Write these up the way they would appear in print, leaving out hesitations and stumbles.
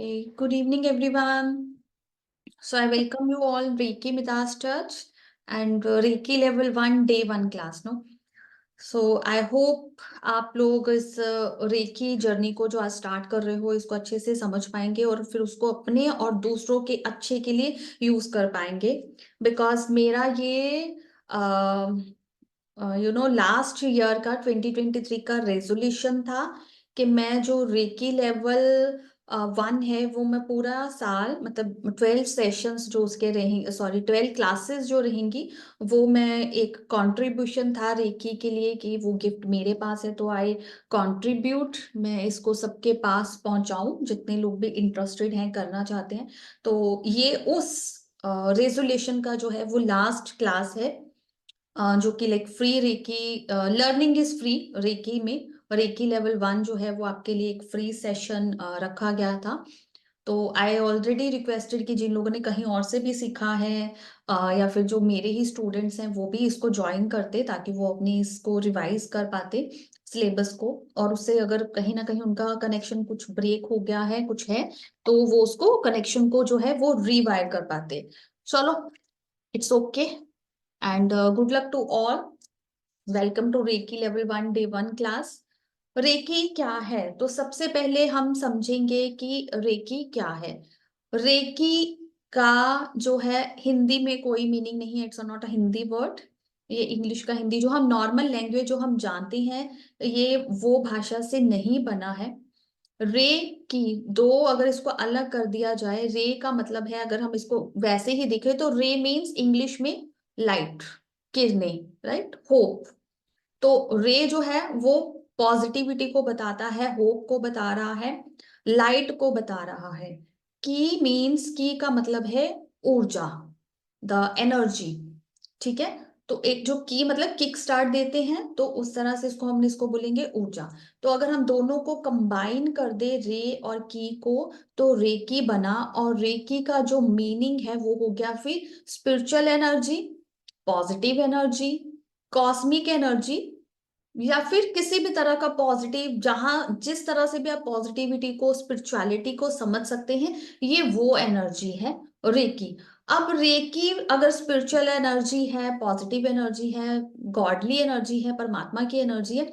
Okay, good evening, everyone. So I welcome you all Reiki Midas Touch and Reiki Level 1 Day 1 class. No, so I hope आप लोग इस recce journey को जो आज start कर रहे हो इसको अच्छे से समझ पाएंगे और फिर उसको अपने और दूसरों के अच्छे के लिए यूज कर पाएंगे बिकॉज मेरा ये लास्ट ईयर का 2023 का रेजोल्यूशन था कि मैं जो रेकी लेवल 1 है वो मैं पूरा साल मतलब 12 सेशंस जो उसके रहेंगे, सॉरी 12 क्लासेस जो रहेंगी वो मैं एक कंट्रीब्यूशन था रेकी के लिए कि वो गिफ्ट मेरे पास है तो आई कंट्रीब्यूट मैं इसको सबके पास पहुंचाऊं जितने लोग भी इंटरेस्टेड हैं करना चाहते हैं। तो ये उस रेजोल्यूशन का जो है वो लास्ट क्लास है, जो कि like free reiki learning is free reiki में। रेकी लेवल 1 जो है वो आपके लिए एक फ्री सेशन रखा गया था। तो आई ऑलरेडी रिक्वेस्टेड कि जिन लोगों ने कहीं और से भी सीखा है या फिर जो मेरे ही स्टूडेंट्स हैं वो भी इसको ज्वाइन करते ताकि वो अपनी इसको रिवाइज कर पाते सिलेबस को, और उससे अगर कहीं ना कहीं उनका कनेक्शन कुछ ब्रेक हो गया है कुछ है तो वो उसको कनेक्शन को जो है वो रीवायर कर पाते। चलो, it's okay and good luck to all. Welcome to reiki level 1 day 1 class. Reiki क्या है तो सबसे पहले हम समझेंगे कि रेकी क्या है। रेकी का जो है हिंदी में कोई मीनिंग नहीं है, it's not a Hindi word. ये इंग्लिश का हिंदी जो हम नॉर्मल लैंग्वेज जो हम जानते हैं ये वो भाषा से नहीं बना है। रे की दो अगर इसको अलग कर दिया जाए, रे का मतलब है अगर हम इसको वैसे ही देखें तो रे मीन्स इंग्लिश में लाइट, किरणें, राइट, होप। तो रे जो है वो पॉजिटिविटी को बताता है, होप को बता रहा है, लाइट को बता रहा है। की मीन्स की का मतलब है ऊर्जा, द एनर्जी। ठीक है, तो एक जो की मतलब किक स्टार्ट देते हैं तो उस तरह से इसको हमने इसको बोलेंगे ऊर्जा। तो अगर हम दोनों को कंबाइन कर दे रे और की को तो रेकी बना, और रेकी का जो मीनिंग है वो हो गया फिर spiritual energy, positive energy, cosmic energy, या फिर किसी भी तरह का पॉजिटिव, जहां जिस तरह से भी आप पॉजिटिविटी को स्पिरिचुअलिटी को समझ सकते हैं ये वो एनर्जी है रेकी। अब रेकी अगर स्पिरिचुअल एनर्जी है, पॉजिटिव एनर्जी है, गॉडली एनर्जी है, परमात्मा की एनर्जी है,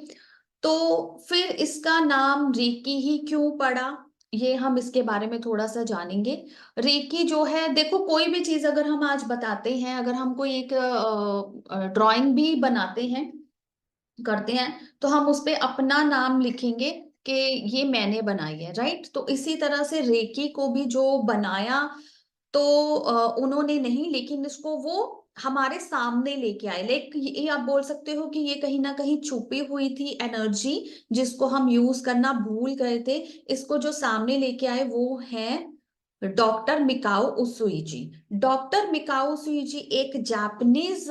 तो फिर इसका नाम रेकी ही क्यों पड़ा, ये हम इसके बारे में थोड़ा सा जानेंगे। रेकी जो है, देखो कोई भी चीज अगर हम आज बताते हैं, अगर हम कोई एक ड्राइंग भी बनाते हैं करते हैं तो हम उस पे अपना नाम लिखेंगे कि ये मैंने बनाई है, राइट। तो इसी तरह से रेकी को भी जो बनाया तो उन्होंने नहीं, लेकिन इसको वो हमारे सामने लेके आए। लाइक ये आप बोल सकते हो कि ये कहीं ना कहीं छुपी हुई थी एनर्जी जिसको हम यूज करना भूल गए थे, इसको जो सामने लेके आए वो है डॉक्टर मिकाओ उसुई जी। डॉक्टर मिकाओ उसुई जी एक जापानीज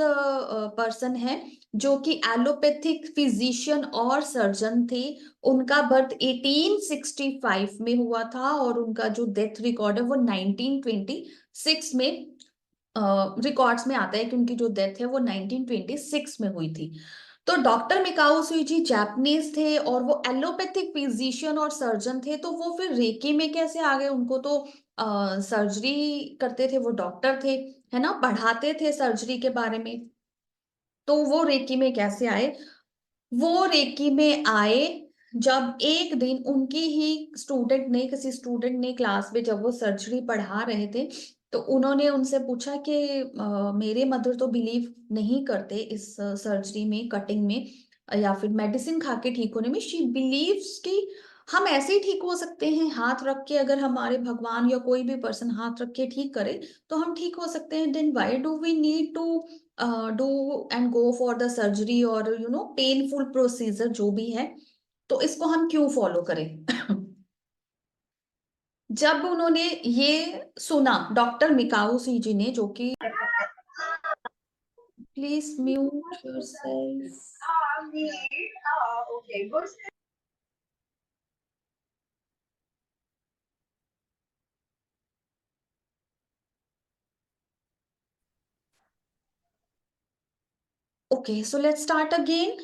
पर्सन है जो कि एलोपैथिक फिजिशियन और सर्जन थे। उनका बर्थ 1865 में हुआ था और उनका जो डेथ रिकॉर्ड है वो 1926 में रिकॉर्ड्स में आता है कि उनकी जो डेथ है वो 1926 में हुई थी। तो डॉक्टर मिकाओ सुइजी जापानीज थे और वो एलोपैथिक फिजिशियन और सर्जन थे, तो वो फिर रेकी में कैसे आ गए, उनको तो सर्जरी करते थे, वो डॉक्टर थे, है ना, पढ़ाते थे सर्जरी के बारे में। तो वो रेकी में कैसे आए, वो रेकी में आए जब एक दिन उनकी ही स्टूडेंट ने, किसी स्टूडेंट ने क्लास में जब वो सर्जरी पढ़ा रहे थे तो उन्होंने उनसे पूछा कि मेरे मदर तो बिलीव नहीं करते इस सर्जरी में, कटिंग में या फिर मेडिसिन खा के ठीक होने में। शी बिलीव्स कि हम ऐसे ही ठीक हो सकते हैं हाथ रख के, अगर हमारे भगवान या कोई भी पर्सन हाथ रख के ठीक करे तो हम ठीक हो सकते हैं। Then why do we need to do and go for the surgery और पेनफुल प्रोसीजर जो भी है, तो इसको हम क्यों फॉलो करें। जब उन्होंने ये सुना डॉक्टर मिकाऊ सी जी ने, जो कि please mute yourself. Okay, so let's start again.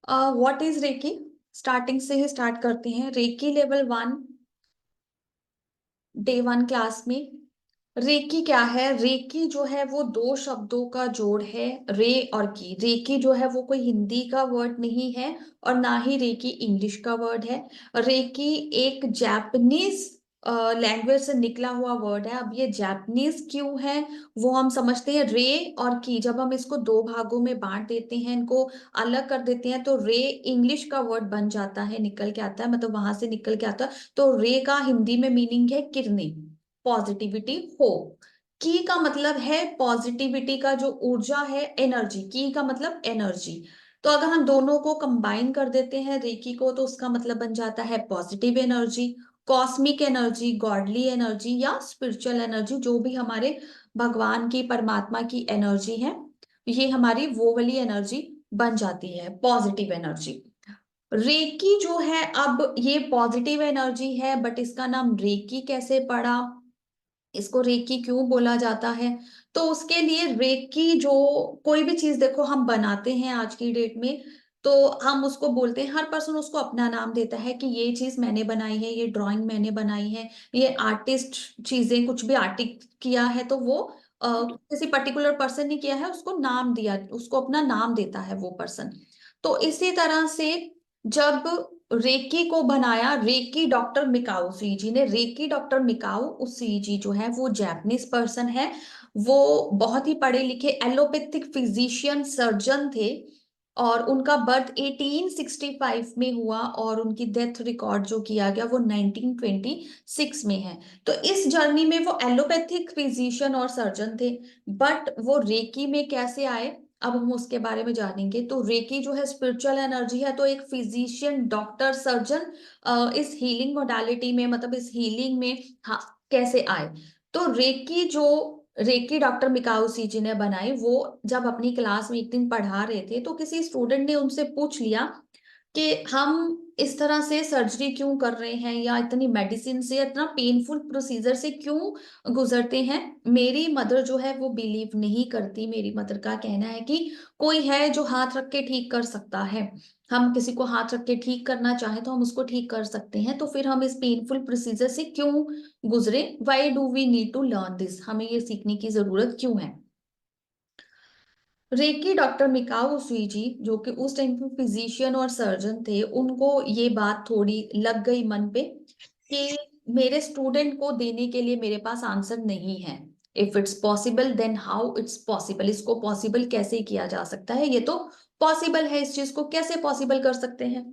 What is reiki, starting से ही स्टार्ट करते हैं। Reiki level 1 day one class में। रेकी क्या है? रेकी जो है वो दो शब्दों का जोड़ है, रे और की। रेकी जो है वो कोई हिंदी का वर्ड नहीं है और ना ही रेकी इंग्लिश का वर्ड है। रेकी एक जापानीज लैंग्वेज से निकला हुआ वर्ड है। अब ये जापानीज क्यों है वो हम समझते हैं। रे और की जब हम इसको दो भागों में बांट देते हैं, इनको अलग कर देते हैं, तो रे इंग्लिश का वर्ड बन जाता है, निकल के आता है, मतलब वहां से निकल के आता है। तो रे का हिंदी में मीनिंग है किरणें, पॉजिटिविटी, हो। की का मतलब है पॉजिटिविटी का जो ऊर्जा है, एनर्जी। की का मतलब एनर्जी। तो अगर हम दोनों को कंबाइन कर देते हैं रेकी को, तो उसका मतलब बन जाता है positive energy, cosmic energy, godly energy या स्पिरिचुअल एनर्जी, जो भी हमारे भगवान की, परमात्मा की एनर्जी है, ये हमारी वो वाली एनर्जी बन जाती है, पॉजिटिव एनर्जी। रेकी जो है, अब ये पॉजिटिव एनर्जी है, बट इसका नाम रेकी कैसे पड़ा, इसको रेकी क्यों बोला जाता है? तो उसके लिए रेकी जो कोई भी चीज देखो हम बनाते हैं आज की डेट में, तो हम उसको बोलते हैं, हर पर्सन उसको अपना नाम देता है कि ये चीज मैंने बनाई है, ये ड्राइंग मैंने बनाई है, ये आर्टिस्ट चीजें कुछ भी आर्टिस्ट किया है, तो वो किसी पर्टिकुलर पर्सन ने किया है, उसको नाम दिया, उसको अपना नाम देता है वो पर्सन। तो इसी तरह से जब रेकी को बनाया रेकी डॉक्टर मिकाओ सुईजी ने, रेकी डॉक्टर मिकाओ सुईजी जो है वो जापानीज पर्सन है। वो बहुत ही पढ़े लिखे एलोपैथिक फिजिशियन सर्जन थे और उनका बर्थ 1865 में हुआ और उनकी डेथ रिकॉर्ड जो किया गया वो 1926 में है। तो इस जर्नी में वो एलोपैथिक फिजिशियन और सर्जन थे, बट वो रेकी में कैसे आए, अब हम उसके बारे में जानेंगे। तो रेकी जो है स्पिरिचुअल एनर्जी है, तो एक फिजिशियन, डॉक्टर, सर्जन इस हीलिंग मोडालिटी में, मतलब इस हीलिंग में, हाँ, कैसे आए। तो रेकी जो रेकी डॉक्टर मिकाओ सीजी ने बनाई, वो जब अपनी क्लास में एक दिन पढ़ा रहे थे, तो किसी स्टूडेंट ने उनसे पूछ लिया कि हम इस तरह से सर्जरी क्यों कर रहे हैं, या इतनी मेडिसिन से, इतना पेनफुल प्रोसीजर से क्यों गुजरते हैं। मेरी मदर जो है वो बिलीव नहीं करती। मेरी मदर का कहना है कि कोई है जो हाथ रख के ठीक कर सकता है, हम किसी को हाथ रख के ठीक करना चाहें तो हम उसको ठीक कर सकते हैं, तो फिर हम इस पेनफुल प्रोसीजर से क्यों गुजरे, why do we need to learn this, हमें ये सीखने की जरूरत क्यों है। रेकी डॉक्टर मिकाओ सुईजी जो कि उस टाइम पे फिजिशियन और सर्जन थे, उनको ये बात थोड़ी लग गई मन पे कि मेरे स्टूडेंट को देने के लिए मेरे पास आंसर नहीं है। If it's possible then how it's possible, इसको पॉसिबल कैसे किया जा सकता है, ये तो पॉसिबल है, इस चीज को कैसे पॉसिबल कर सकते हैं।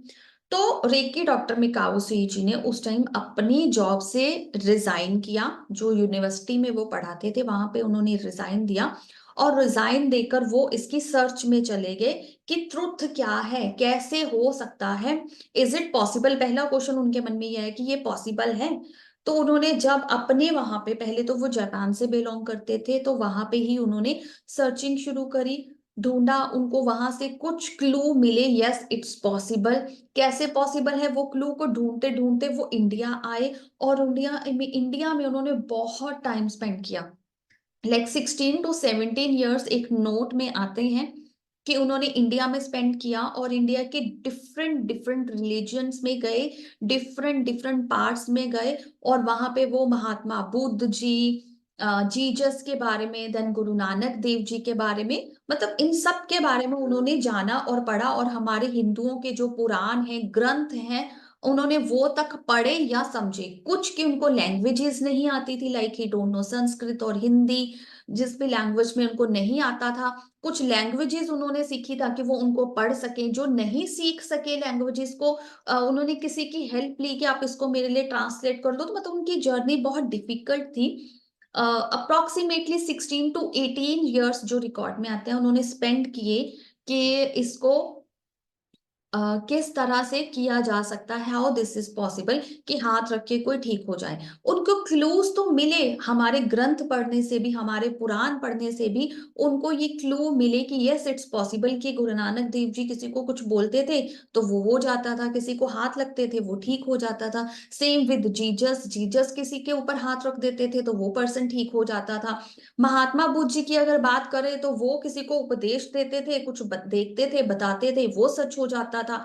तो रेकी डॉक्टर मिकाओ सुईजी ने उस टाइम अपनी जॉब से रिजाइन किया, जो यूनिवर्सिटी में वो पढ़ाते थे वहां पे उन्होंने रिजाइन दिया, और रिजाइन देकर वो इसकी सर्च में चले गए कि ट्रुथ क्या है, कैसे हो सकता है, इज इट पॉसिबल, पहला क्वेश्चन उनके मन में यह है कि ये पॉसिबल है। तो उन्होंने जब अपने वहां पे, पहले तो वो जापान से बिलोंग करते थे, तो वहां पे ही उन्होंने सर्चिंग शुरू करी, ढूंढा, उनको वहां से कुछ क्लू मिले, यस इट्स पॉसिबल। कैसे पॉसिबल है, वो क्लू को ढूंढते ढूंढते वो इंडिया आए, और इंडिया में उन्होंने बहुत टाइम स्पेंड किया, लाइक 16 to 17 years, एक नोट में आते हैं कि उन्होंने इंडिया में स्पेंड किया, और इंडिया के डिफरेंट डिफरेंट रिलीजन्स में गए, डिफरेंट डिफरेंट पार्ट्स में गए, और वहां पे वो महात्मा बुद्ध जी, जीसस के बारे में, देन गुरु नानक देव जी के बारे में, मतलब इन सब के बारे में उन्होंने जाना और पढ़ा, और हमारे हिंदुओं के जो पुराण हैं, ग्रंथ हैं, उन्होंने वो तक पढ़े या समझे। कुछ की उनको लैंग्वेजेस नहीं आती थी, like he don't know Sanskrit और हिंदी, जिस भी लैंग्वेज में उनको नहीं आता था, कुछ लैंग्वेजेस उन्होंने सीखी ताकि वो उनको पढ़ सके। जो नहीं सीख सके लैंग्वेजेस को, उन्होंने किसी की हेल्प ली कि आप इसको मेरे लिए ट्रांसलेट कर दो, तो मतलब उनकी जर्नी बहुत डिफिकल्ट थी। अप्रोक्सीमेटली 16 to 18 years जो रिकॉर्ड में आते हैं उन्होंने स्पेंड किए कि इसको किस तरह से किया जा सकता है, हाउ दिस इज पॉसिबल, कि हाथ रख के कोई ठीक हो जाए। उनको क्लूज तो मिले, हमारे ग्रंथ पढ़ने से भी, हमारे पुराण पढ़ने से भी उनको ये क्लू मिले कि यस इट्स पॉसिबल, कि गुरु नानक देव जी किसी को कुछ बोलते थे तो वो हो जाता था, किसी को हाथ लगते थे वो ठीक हो जाता था। सेम विद जीजस, जीजस किसी के ऊपर हाथ रख देते थे तो वो पर्सन ठीक हो जाता था। महात्मा बुद्ध जी की अगर बात करें तो वो किसी को उपदेश देते थे, कुछ देखते थे, बताते थे, वो सच हो जाता था।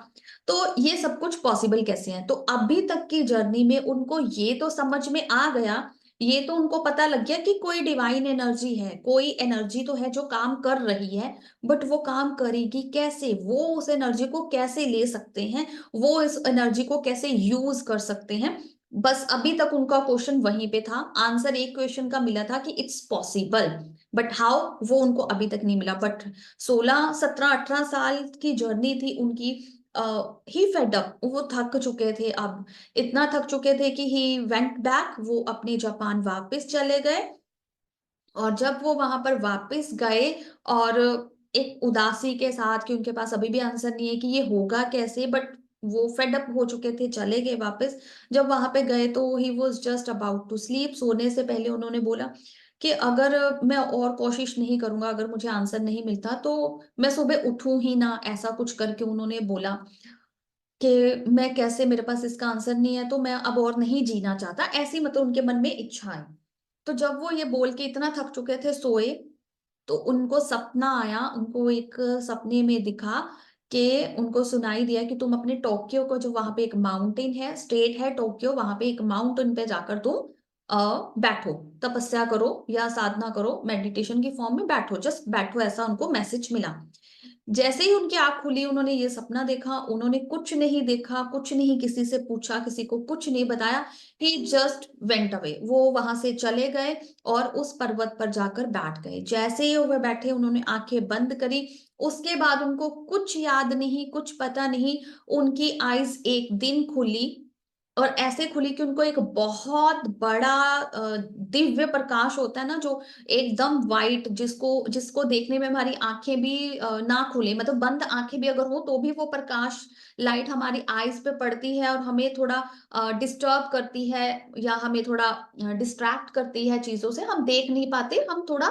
तो ये सब कुछ पॉसिबल कैसे है? तो अभी तक की जर्नी में उनको ये तो समझ में आ गया, ये तो उनको पता लग गया कि कोई डिवाइन एनर्जी है, कोई एनर्जी तो है जो काम कर रही है, बट वो काम करेगी कैसे, वो उस एनर्जी को कैसे ले सकते हैं, वो इस एनर्जी को कैसे यूज कर सकते हैं। बस अभी तक उनका क्वेश्चन वहीं पे था। आंसर एक क्वेश्चन का मिला था कि इट्स पॉसिबल, बट हाउ, वो उनको अभी तक नहीं मिला। बट 16 17 18 साल की जर्नी थी उनकी। ही फेड अप, वो थक चुके थे अब, इतना थक चुके थे कि ही वेंट बैक, वो अपने जापान वापस चले गए। और जब वो वहां पर वापस गए, और एक उदासी के साथ कि उनके पास अभी भी आंसर नहीं है कि ये होगा कैसे, बट वो फेड अप हो चुके थे, चले गए वापस। जब वहां पे गए तो he was just about to sleep, सोने से पहले उन्होंने बोला कि अगर मैं और कोशिश नहीं करूंगा, अगर मुझे आंसर नहीं मिलता तो मैं सुबह उठूं ही ना, ऐसा कुछ करके उन्होंने बोला कि मैं कैसे, मेरे पास इसका आंसर नहीं है तो मैं अब और नहीं जीना चाहता, ऐसी मतलब उनके मन में इच्छा है। तो जब वो ये बोल के इतना थक चुके थे, सोए, तो उनको सपना आया, उनको एक सपने में दिखा कि उनको सुनाई दिया कि तुम अपने टोक्यो को, जो वहां पे एक माउंटेन है, स्टेट है टोक्यो, वहां पे एक माउंटेन पे जाकर तुम बैठो, तपस्या करो या साधना करो, मेडिटेशन की फॉर्म में बैठो, जस्ट बैठो, ऐसा उनको मैसेज मिला। जैसे ही उनकी आंख खुली, उन्होंने ये सपना देखा, उन्होंने कुछ नहीं देखा, कुछ नहीं किसी से पूछा, किसी को कुछ नहीं बताया, ही जस्ट वेंट अवे, वो वहां से चले गए और उस पर्वत पर जाकर बैठ गए। जैसे ही वो बैठे, उन्होंने आंखें बंद करी, उसके बाद उनको कुछ याद नहीं, कुछ पता नहीं, उनकी आईज एक दिन खुली, और ऐसे खुली कि उनको एक बहुत बड़ा दिव्य प्रकाश होता है ना, जो एकदम वाइट, जिसको जिसको देखने में हमारी आंखें भी ना खुले, मतलब बंद आंखें भी अगर हो तो भी वो प्रकाश, लाइट हमारी आईज पे पड़ती है और हमें थोड़ा डिस्टर्ब करती है, या हमें थोड़ा डिस्ट्रैक्ट करती है चीजों से, हम देख नहीं पाते, हम थोड़ा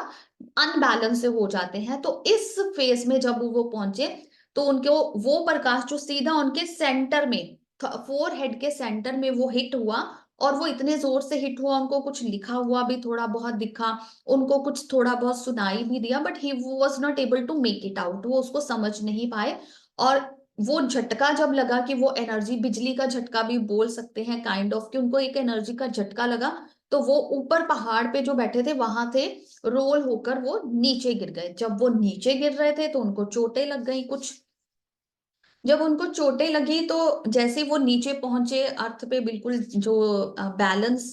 अनबैलेंस से हो जाते हैं। तो इस फेज में जब वो पहुंचे, तो उनको वो प्रकाश जो सीधा उनके सेंटर में, फोर हेड के सेंटर में वो हिट हुआ, और वो इतने जोर से हिट हुआ, उनको कुछ लिखा हुआ भी थोड़ा बहुत दिखा, उनको कुछ थोड़ा बहुत सुनाई भी दिया, but he was not able to make it out, वो उसको समझ नहीं पाए। और वो झटका जब लगा, कि वो एनर्जी, बिजली का झटका भी बोल सकते हैं काइंड ऑफ, कि उनको एक एनर्जी का झटका लगा, तो वो ऊपर पहाड़ पे जो बैठे थे वहां थे, रोल होकर वो नीचे गिर गए। जब वो नीचे गिर रहे थे तो उनको चोटें लग गई कुछ। जब उनको चोटें लगी तो जैसे वो नीचे पहुंचे अर्थ पे, बिल्कुल जो बैलेंस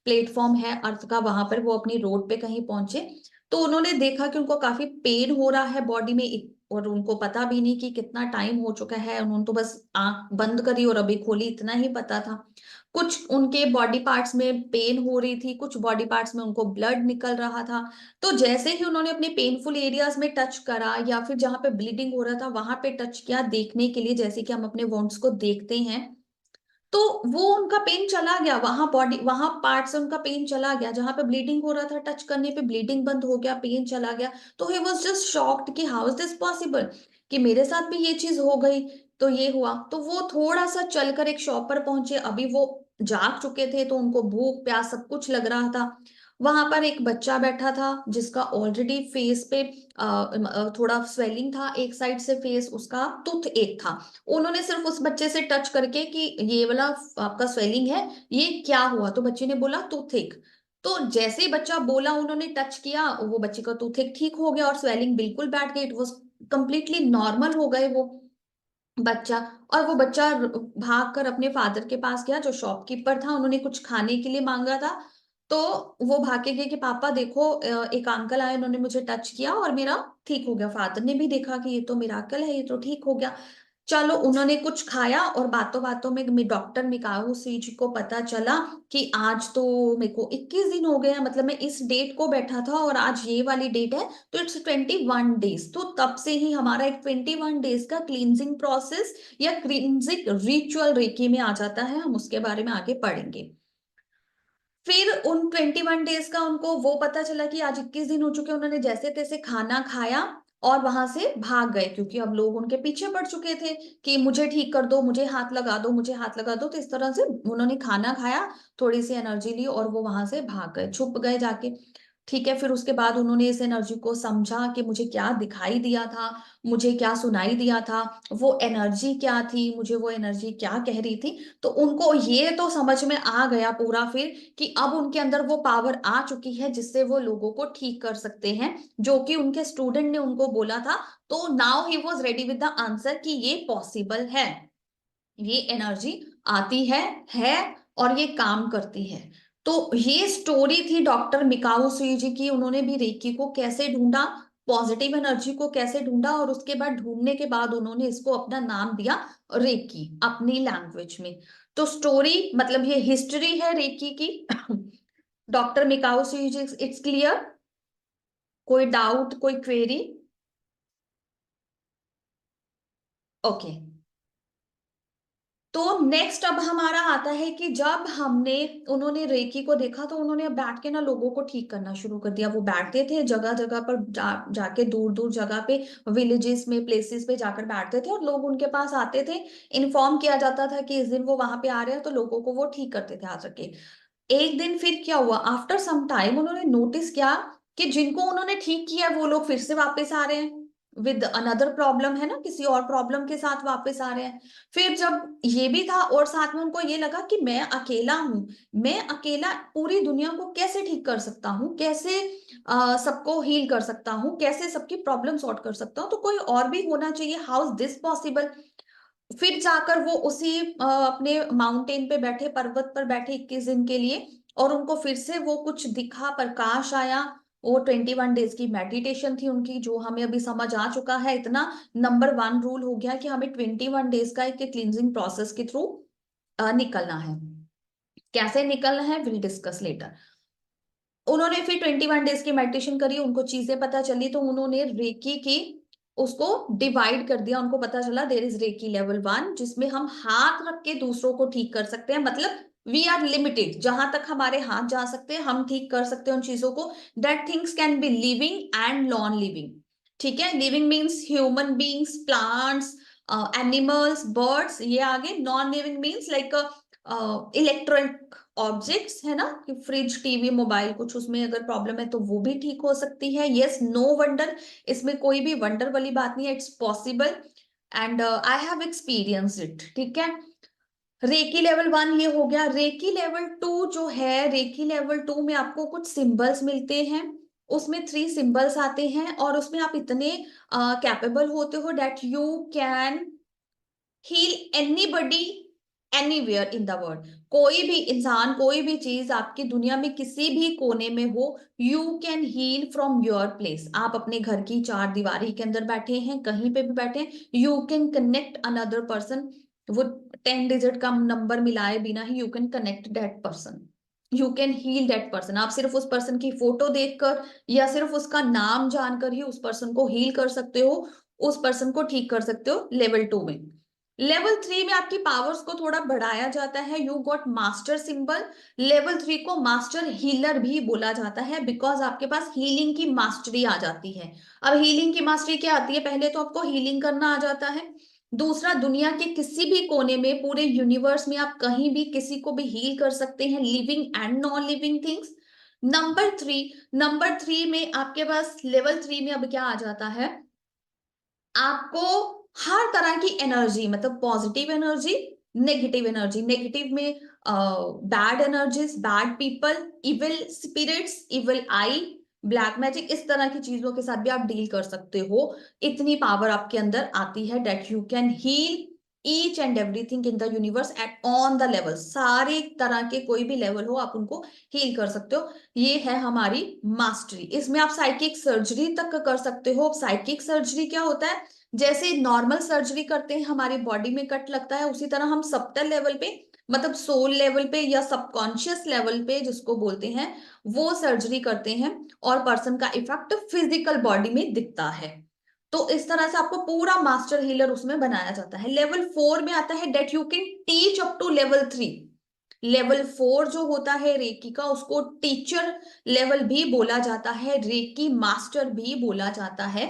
प्लेटफॉर्म है अर्थ का, वहां पर वो अपनी रोड पे कहीं पहुंचे, तो उन्होंने देखा कि उनको काफी पेन हो रहा है बॉडी में, और उनको पता भी नहीं कि कितना टाइम हो चुका है, उन्होंने तो बस आंख बंद करी और अभी खोली, इतना ही पता था। कुछ उनके बॉडी पार्ट्स में पेन हो रही थी, कुछ बॉडी पार्ट्स में उनको ब्लड निकल रहा था। तो जैसे ही उन्होंने अपने पेनफुल एरियाज में टच करा, या फिर जहां पे ब्लीडिंग हो रहा था वहां पे टच किया, देखने के लिए, जैसे कि हम अपने वॉन्ड्स को देखते हैं, तो वो उनका पेन चला गया, वहां बॉडी, वहां पार्ट से उनका पेन चला गया, जहां पे ब्लीडिंग हो रहा था टच करने पे ब्लीडिंग बंद हो गया, पेन चला गया। तो ही वॉज जस्ट शॉक्ड कि हाउ इज दिस पॉसिबल, कि मेरे साथ भी ये चीज हो गई। तो ये हुआ, तो वो थोड़ा सा चलकर एक शॉप पर पहुंचे, अभी वो जाग चुके थे, तो उनको भूख प्यास सब कुछ लग रहा था। वहां पर एक बच्चा बैठा था, जिसका ऑलरेडी फेस पे थोड़ा स्वेलिंग था, एक साइड से फेस उसका टूथ एक था। उन्होंने सिर्फ उस बच्चे से टच करके कि ये वाला आपका स्वेलिंग है, ये क्या हुआ, तो बच्चे ने बोला टूथिक। तो जैसे ही बच्चा बोला, उन्होंने टच किया, वो बच्चे का टूथिक ठीक हो गया और स्वेलिंग बिल्कुल बैठ गई, इट वॉज कंप्लीटली नॉर्मल हो गए वो बच्चा। और वो बच्चा भाग कर अपने फादर के पास गया, जो शॉपकीपर था, उन्होंने कुछ खाने के लिए मांगा था। तो वो भाग के गए कि पापा देखो, एक अंकल आए, उन्होंने मुझे टच किया और मेरा ठीक हो गया। फादर ने भी देखा कि ये तो मिराकल है, ये तो ठीक हो गया। चलो, उन्होंने कुछ खाया, और बातों बातों में डॉक्टर मिकाओ जी को पता चला कि आज तो मेरे को 21 दिन हो गए हैं, मतलब मैं इस डेट को बैठा था और आज ये वाली डेट है, तो इट्स 21 डेज। तो तब से ही हमारा एक 21 डेज का क्लींजिंग प्रोसेस या क्लींजिंग रिचुअल रेकी में आ जाता है, हम उसके बारे में आगे पढ़ेंगे। फिर उन 21 डेज का उनको वो पता चला कि आज 21 दिन हो चुके, उन्होंने जैसे तैसे खाना खाया और वहां से भाग गए, क्योंकि अब लोग उनके पीछे पड़ चुके थे कि मुझे ठीक कर दो, मुझे हाथ लगा दो, मुझे हाथ लगा दो। तो इस तरह से उन्होंने खाना खाया, थोड़ी सी एनर्जी ली और वो वहां से भाग गए, छुप गए जाके। ठीक है, फिर उसके बाद उन्होंने इस एनर्जी को समझा कि मुझे क्या दिखाई दिया था, मुझे क्या सुनाई दिया था, वो एनर्जी क्या थी, मुझे वो एनर्जी क्या कह रही थी। तो उनको ये तो समझ में आ गया पूरा फिर कि अब उनके अंदर वो पावर आ चुकी है जिससे वो लोगों को ठीक कर सकते हैं, जो कि उनके स्टूडेंट ने उनको बोला था। तो now he was ready with the answer कि ये पॉसिबल है, ये एनर्जी आती है और ये काम करती है। तो ये स्टोरी थी डॉक्टर मिकाओ सुईजी की। उन्होंने भी रेकी को कैसे ढूंढा, पॉजिटिव एनर्जी को कैसे ढूंढा, और उसके बाद ढूंढने के बाद उन्होंने इसको अपना नाम दिया रेकी अपनी लैंग्वेज में। तो स्टोरी मतलब ये हिस्ट्री है रेकी की। डॉक्टर मिकाओ सुईजी, इट्स क्लियर? कोई डाउट, कोई क्वेरी? ओके। तो नेक्स्ट अब हमारा आता है कि जब हमने उन्होंने रेकी को देखा तो उन्होंने अब बैठ के ना लोगों को ठीक करना शुरू कर दिया। वो बैठते थे जगह जगह पर जाके दूर दूर जगह पे, विलेजेस में, प्लेसेस पे जाकर बैठते थे और लोग उनके पास आते थे। इन्फॉर्म किया जाता था कि इस दिन वो वहां पे आ रहे हैं, तो लोगों को वो ठीक करते थे आ सके। एक दिन फिर क्या हुआ, आफ्टर सम टाइम उन्होंने नोटिस किया कि जिनको उन्होंने ठीक किया वो लोग फिर से वापस आ रहे हैं विद अनदर प्रॉब्लम, है ना, किसी और प्रॉब्लम के साथ वापस आ रहे हैं। फिर जब ये भी था और साथ में उनको ये लगा कि मैं अकेला हूं, मैं अकेला पूरी दुनिया को कैसे ठीक कर सकता हूँ, कैसे सबको हील कर सकता हूँ, कैसे सबकी प्रॉब्लम सॉर्ट कर सकता हूँ, तो कोई और भी होना चाहिए, हाउ इज दिस पॉसिबल। फिर जाकर वो उसी अपने माउंटेन पे बैठे, पर्वत पर बैठे 21 दिन के लिए, और उनको फिर से वो कुछ दिखा, प्रकाश आया। वो 21 डेज की मेडिटेशन थी उनकी, जो हमें अभी समझ आ चुका है। इतना नंबर 1 रूल हो गया कि हमें 21 डेज का एक क्लींजिंग प्रोसेस के थ्रू निकलना है। कैसे निकलना है विल डिस्कस लेटर। उन्होंने फिर 21 डेज की मेडिटेशन करी, उनको चीजें पता चली, तो उन्होंने रेकी की उसको डिवाइड कर दिया। उनको पता चला देर इज रेकी लेवल 1, जिसमें हम हाथ रख के दूसरों को ठीक कर सकते हैं। मतलब वी आर लिमिटेड, जहां तक हमारे हाथ जा सकते हैं हम ठीक कर सकते हैं उन चीजों को। That things can be living and non living. ठीक है, living means human beings, plants, animals, birds, ये आगे। Non living means like electronic objects, है ना, कि फ्रिज, टीवी, मोबाइल, कुछ उसमें अगर प्रॉब्लम है तो वो भी ठीक हो सकती है। यस, नो वंडर, इसमें कोई भी वंडर वाली बात नहीं है, it's possible and I have experience it. ठीक है, रेकी लेवल 1 ये हो गया। रेकी लेवल 2 जो है, रेकी लेवल 2 में आपको कुछ सिंबल्स मिलते हैं। उसमें 3 सिंबल्स आते हैं और उसमें आप इतने कैपेबल होते हो that you can heal anybody anywhere in the world. कोई भी इंसान, कोई भी चीज आपकी दुनिया में किसी भी कोने में हो, you can heal from your place. आप अपने घर की 4 दीवारी के अंदर बैठे हैं, कहीं पे भी बैठे हैं, you can connect another person. वो 10 डिजिट का नंबर मिलाए बिना ही you can connect that person, you can heal that person. आप सिर्फ उस पर्सन की फोटो देखकर या सिर्फ उसका नाम जानकर ही उस पर्सन को हील कर सकते हो, उस पर्सन को ठीक कर सकते हो लेवल 2 में। लेवल 3 में आपकी पावर्स को थोड़ा बढ़ाया जाता है, you got master symbol. Level 3 को मास्टर हीलर भी बोला जाता है, बिकॉज आपके पास हीलिंग की मास्टरी आ जाती है। अब हीलिंग की मास्टरी क्या आती है, पहले तो आपको हीलिंग करना आ जाता है। दूसरा, दुनिया के किसी भी कोने में, पूरे यूनिवर्स में आप कहीं भी किसी को भी हील कर सकते हैं, living and non living things. Number 3 में आपके पास लेवल 3 में अब क्या आ जाता है, आपको हर तरह की एनर्जी, मतलब positive energy, negative energy, negative में bad energies, bad people, evil spirits, evil eye, black magic, इस तरह की चीजों के साथ भी आप डील कर सकते हो। इतनी पावर आपके अंदर आती है that you can heal each and everything in the universe at on the level. सारे तरह के कोई भी लेवल हो आप उनको हील कर सकते हो। ये है हमारी मास्टरी। इसमें आप साइकिक सर्जरी तक कर सकते हो। साइकिक सर्जरी क्या होता है, जैसे नॉर्मल सर्जरी करते हैं, हमारी बॉडी में कट लगता है, उसी तरह हम सबटल लेवल पे, मतलब सोल लेवल पे या सबकॉन्शियस लेवल पे जिसको बोलते हैं, वो सर्जरी करते हैं और पर्सन का इफेक्ट फिजिकल बॉडी में दिखता है। तो इस तरह से आपको पूरा मास्टर हीलर उसमें बनाया जाता है। लेवल 4 में आता है that you can teach up to level 3। Level 4 जो होता है रेकी का, उसको टीचर लेवल भी बोला जाता है, रेकी मास्टर भी बोला जाता है।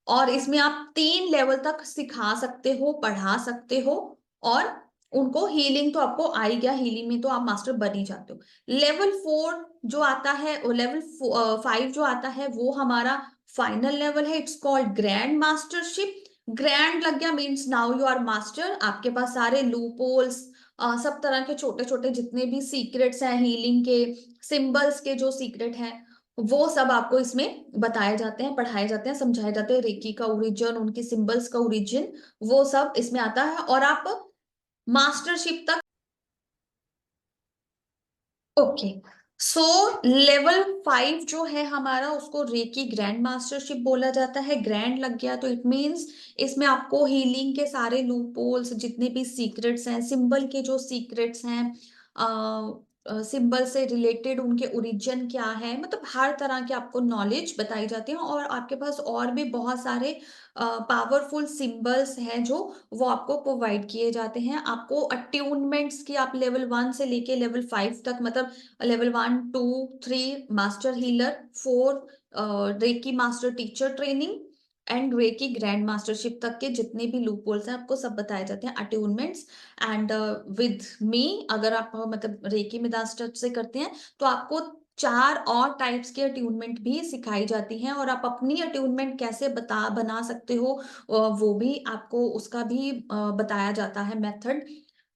और इसमें आप 3 लेवल तक सिखा सकते हो, पढ़ा सकते हो और उनको हीलिंग तो आपको आ ही गया, हीलिंग में तो आप मास्टर बन ही जाते हो। लेवल 4 जो आता है, और लेवल 5 जो आता है, वो हमारा फाइनल लेवल है। It's called grand mastership. Grand लग गया means now you are master, आपके पास सारे लूपोल्स, सब तरह के छोटे छोटे जितने भी सीक्रेट्स हैं हीलिंग के, सिंबल्स के जो सीक्रेट हैं, वो सब आपको इसमें बताए जाते हैं, पढ़ाए जाते हैं, समझाए जाते हैं। रेकी का ओरिजिन, उनके सिंबल्स का ओरिजिन, वो सब इसमें आता है, और आप मास्टरशिप तक। ओके, सो लेवल 5 जो है हमारा, उसको रेकी ग्रैंड मास्टरशिप बोला जाता है। ग्रैंड लग गया तो इट मींस इसमें आपको हीलिंग के सारे लूपोल्स, जितने भी सीक्रेट्स हैं, सिंबल के जो सीक्रेट्स हैं, सिंबल से रिलेटेड उनके ओरिजिन क्या है, मतलब हर तरह के आपको नॉलेज बताई जाती है। और आपके पास और भी बहुत सारे पावरफुल सिंबल्स हैं जो वो आपको प्रोवाइड किए जाते हैं। आपको अट्यूनमेंट्स की, आप लेवल 1 से लेके लेवल 5 तक, मतलब level 1, 2, 3 master healer, 4 reiki master teacher training, and reiki grand mastership तक के जितने भी लूप होल्स हैं आपको सब बताए जाते हैं, अट्यूनमेंट्स। एंड विद मी, अगर आप मतलब रेकी में मास्टर से करते हैं तो आपको 4 और टाइप्स के अट्यूनमेंट भी सिखाई जाती हैं, और आप अपनी अट्यूनमेंट कैसे बना सकते हो, वो भी आपको, उसका भी बताया जाता है मेथड।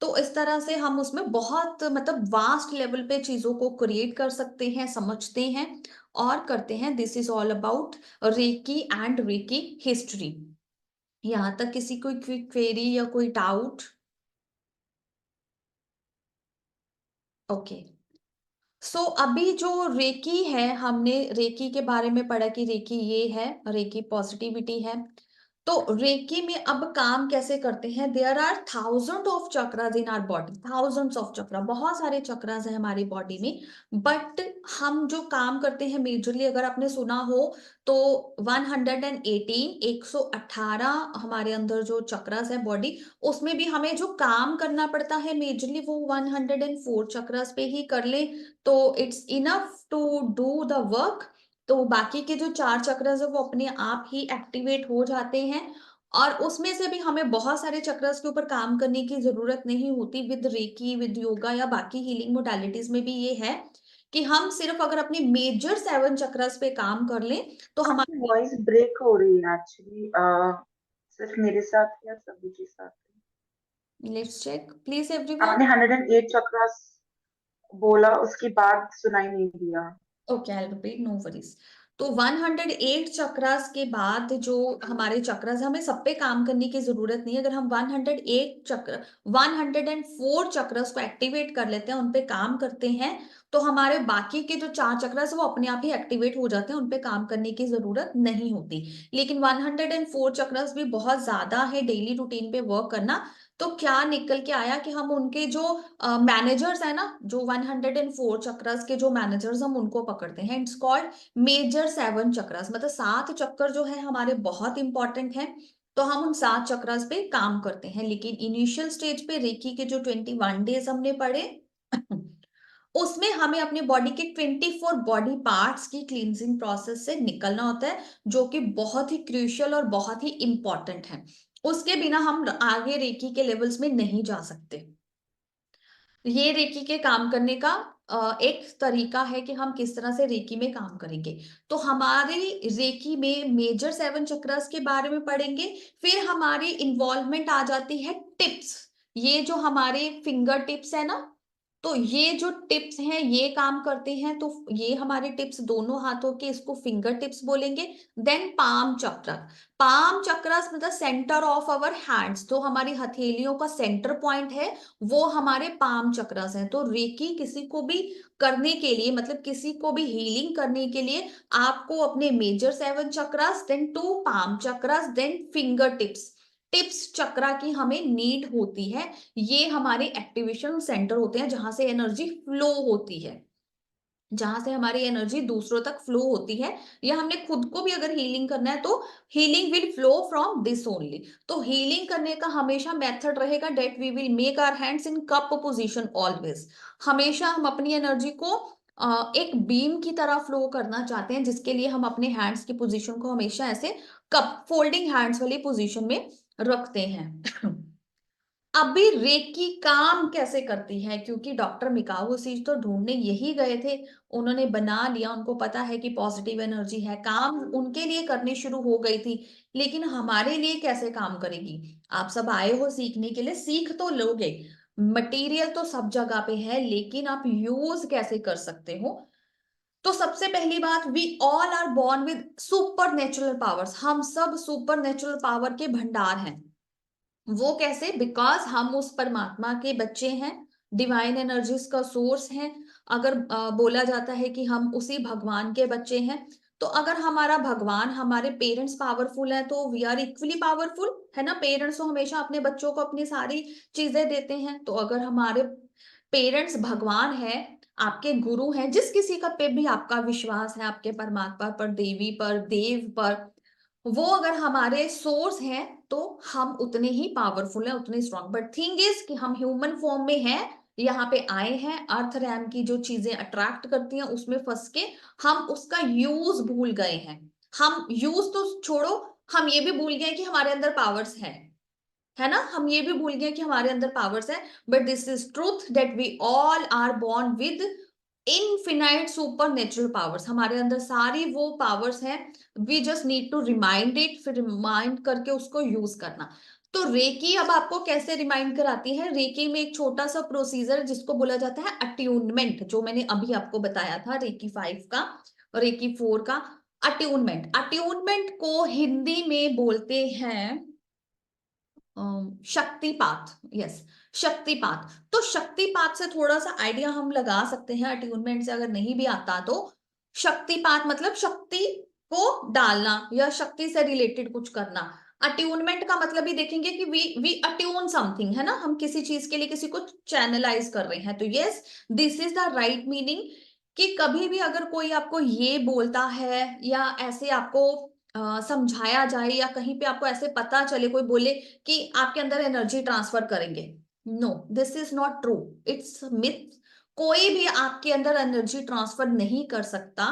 तो इस तरह से हम उसमें बहुत मतलब वास्ट लेवल पे चीजों को क्रिएट कर सकते हैं, समझते हैं और करते हैं। This is all about reiki and reiki history. यहाँ तक किसी कोई क्विक क्वेरी या कोई डाउट? ओके, सो अभी जो रेकी है, हमने रेकी के बारे में पढ़ा कि रेकी ये है, रेकी पॉजिटिविटी है। तो रेकी में अब काम कैसे करते हैं? There are thousand of chakras in our body, thousands of chakra, बहुत सारे चक्रास हैं हमारी बॉडी में। बट हम जो काम करते हैं मेजरली, अगर आपने सुना हो तो 118, 118 हमारे अंदर जो चक्रास है बॉडी, उसमें भी हमें जो काम करना पड़ता है मेजरली वो 104 चक्रास पे ही कर ले, तो it's enough to do the work. तो बाकी के जो 4 चक्रास है वो अपने आप ही एक्टिवेट हो जाते हैं, और उसमें से भी हमें बहुत सारे चक्रास के ऊपर काम करने की जरूरत नहीं होती। विद रेकी, विद योगा या बाकी हीलिंग मोडालिटीज में भी ये है कि हम सिर्फ अगर अपने मेजर 7 चक्रास पे काम कर लें तो आपकी हमारे। वॉइस ब्रेक हो रही है एक्चुअली, सिर्फ मेरे साथ या सभी के साथ? Let's check please everyone. आपने 108 चक्रास बोला, उसके बाद सुनाई नहीं दिया। Okay, I repeat, no worries. तो 108 चक्रास के बाद जो हमारे चक्रास, हमें सब पे काम करने की जरूरत नहीं है। अगर हम 108 चक्र, 104 चक्रास को एक्टिवेट कर लेते हैं, उन पे काम करते हैं, तो हमारे बाकी के जो 4 चक्रास वो अपने आप ही एक्टिवेट हो जाते हैं, उन पे काम करने की जरूरत नहीं होती। लेकिन 104 चक्रास भी बहुत ज्यादा है डेली रूटीन पे वर्क करना। तो क्या निकल के आया कि हम उनके जो मैनेजर्स है ना, जो 104 चक्रास के जो मैनेजर्स, हम उनको पकड़ते हैं। इट्स कॉल्ड मेजर 7 चक्रास, मतलब 7 चक्कर जो है हमारे बहुत इंपॉर्टेंट हैं। तो हम उन 7 चक्रास पे काम करते हैं। लेकिन इनिशियल स्टेज पे रेकी के जो 21 डेज हमने पढ़े उसमें हमें अपने बॉडी के 24 बॉडी पार्ट्स की क्लींजिंग प्रोसेस से निकलना होता है, जो कि बहुत ही क्रूशियल और बहुत ही इंपॉर्टेंट है। उसके बिना हम आगे रेकी के लेवल्स में नहीं जा सकते। ये रेकी के काम करने का एक तरीका है कि हम किस तरह से रेकी में काम करेंगे। तो हमारे रेकी में मेजर 7 चक्रास के बारे में पढ़ेंगे। फिर हमारी इन्वॉल्वमेंट आ जाती है टिप्स। ये जो हमारे फिंगर टिप्स है ना, तो ये जो टिप्स हैं ये काम करते हैं, तो ये हमारे टिप्स दोनों हाथों के, इसको फिंगर टिप्स बोलेंगे। देन पाम चक्र, पाम चक्र मतलब सेंटर ऑफ आवर हैंड्स, तो हमारी हथेलियों का सेंटर पॉइंट है, वो हमारे पाम चक्रास हैं। तो रेकी किसी को भी करने के लिए, मतलब किसी को भी हीलिंग करने के लिए, आपको अपने major 7 chakras, then 2 palm chakras, then finger tips, tips chakra की हमें नीड होती है। ये हमारे एक्टिवेशन सेंटर होते हैं जहां से एनर्जी फ्लो होती है, जहां से हमारी एनर्जी दूसरों तक फ्लो होती है। या हमने खुद को भी अगर हीलिंग करना है तो healing will flow from this only. तो हीलिंग करने का हमेशा मेथड रहेगा that we will make our hands in cup position always. हमेशा हम अपनी एनर्जी को एक बीम की तरह फ्लो करना चाहते हैं, जिसके लिए हम अपने हैंड्स की पोजीशन को हमेशा ऐसे कप फोल्डिंग हैंड्स वाली पोजीशन में रखते हैं। अभी रेकी काम कैसे करती है, क्योंकि डॉक्टर मिकाओ सीज तो ढूंढने यही गए थे, उन्होंने बना लिया, उनको पता है कि पॉजिटिव एनर्जी है, काम उनके लिए करनी शुरू हो गई थी, लेकिन हमारे लिए कैसे काम करेगी? आप सब आए हो सीखने के लिए, सीख तो लोगे, मटेरियल तो सब जगह पे है, लेकिन आप यूज कैसे कर सकते हो? तो सबसे पहली बात, we all are born with super natural powers, हम सब सुपर नेचुरल पावर के भंडार हैं। वो कैसे? बिकॉज हम उस परमात्मा के बच्चे हैं, डिवाइन एनर्जीज का सोर्स हैं। अगर बोला जाता है कि हम उसी भगवान के बच्चे हैं, तो अगर हमारा भगवान, हमारे पेरेंट्स पावरफुल है, तो वी आर इक्वली पावरफुल, है ना? पेरेंट्स तो हमेशा अपने बच्चों को अपनी सारी चीजें देते हैं, तो अगर हमारे पेरेंट्स भगवान है, आपके गुरु हैं, जिस किसी का पे भी आपका विश्वास है, आपके परमात्मा पर, देवी पर, देव पर, वो अगर हमारे सोर्स हैं, तो हम उतने ही पावरफुल हैं, उतने स्ट्रांग। बट थिंग इज कि हम ह्यूमन फॉर्म में हैं, यहाँ पे आए हैं, अर्थ रैम की जो चीजें अट्रैक्ट करती हैं उसमें फंस के हम उसका यूज भूल गए हैं। हम यूज तो छोड़ो, हम ये भी भूल गए कि हमारे अंदर पावर्स हैं, है ना? हम ये भी भूल गए कि हमारे अंदर पावर्स है। But this is truth that we all are born with infinite super natural powers, हमारे अंदर सारी वो पावर्स हैं। We just need to remind it, फिर रिमाइंड करके उसको यूज करना। तो रेकी अब आपको कैसे रिमाइंड कराती है? रेकी में एक छोटा सा प्रोसीजर जिसको बोला जाता है अट्यूनमेंट, जो मैंने अभी आपको बताया था, रेकी 5 का और रेकी 4 का। अट्यूनमेंट, अट्यूनमेंट को हिंदी में बोलते हैं शक्तिपात। यस, शक्तिपात। तो शक्तिपात से थोड़ा सा आइडिया हम लगा सकते हैं, अट्यूनमेंट से अगर नहीं भी आता तो। शक्तिपात मतलब शक्ति को डालना या शक्ति से रिलेटेड कुछ करना। अट्यूनमेंट का मतलब ही देखेंगे कि वी अट्यून समथिंग, है ना? हम किसी चीज के लिए किसी को चैनलाइज कर रहे हैं, तो yes, this is the right meaning. कि कभी भी अगर कोई आपको ये बोलता है या ऐसे आपको समझाया जाए, या कहीं पे आपको ऐसे पता चले, कोई बोले कि आपके अंदर एनर्जी ट्रांसफर करेंगे, no, this is not true, it's myth. कोई भी आपके अंदर एनर्जी ट्रांसफर नहीं कर सकता।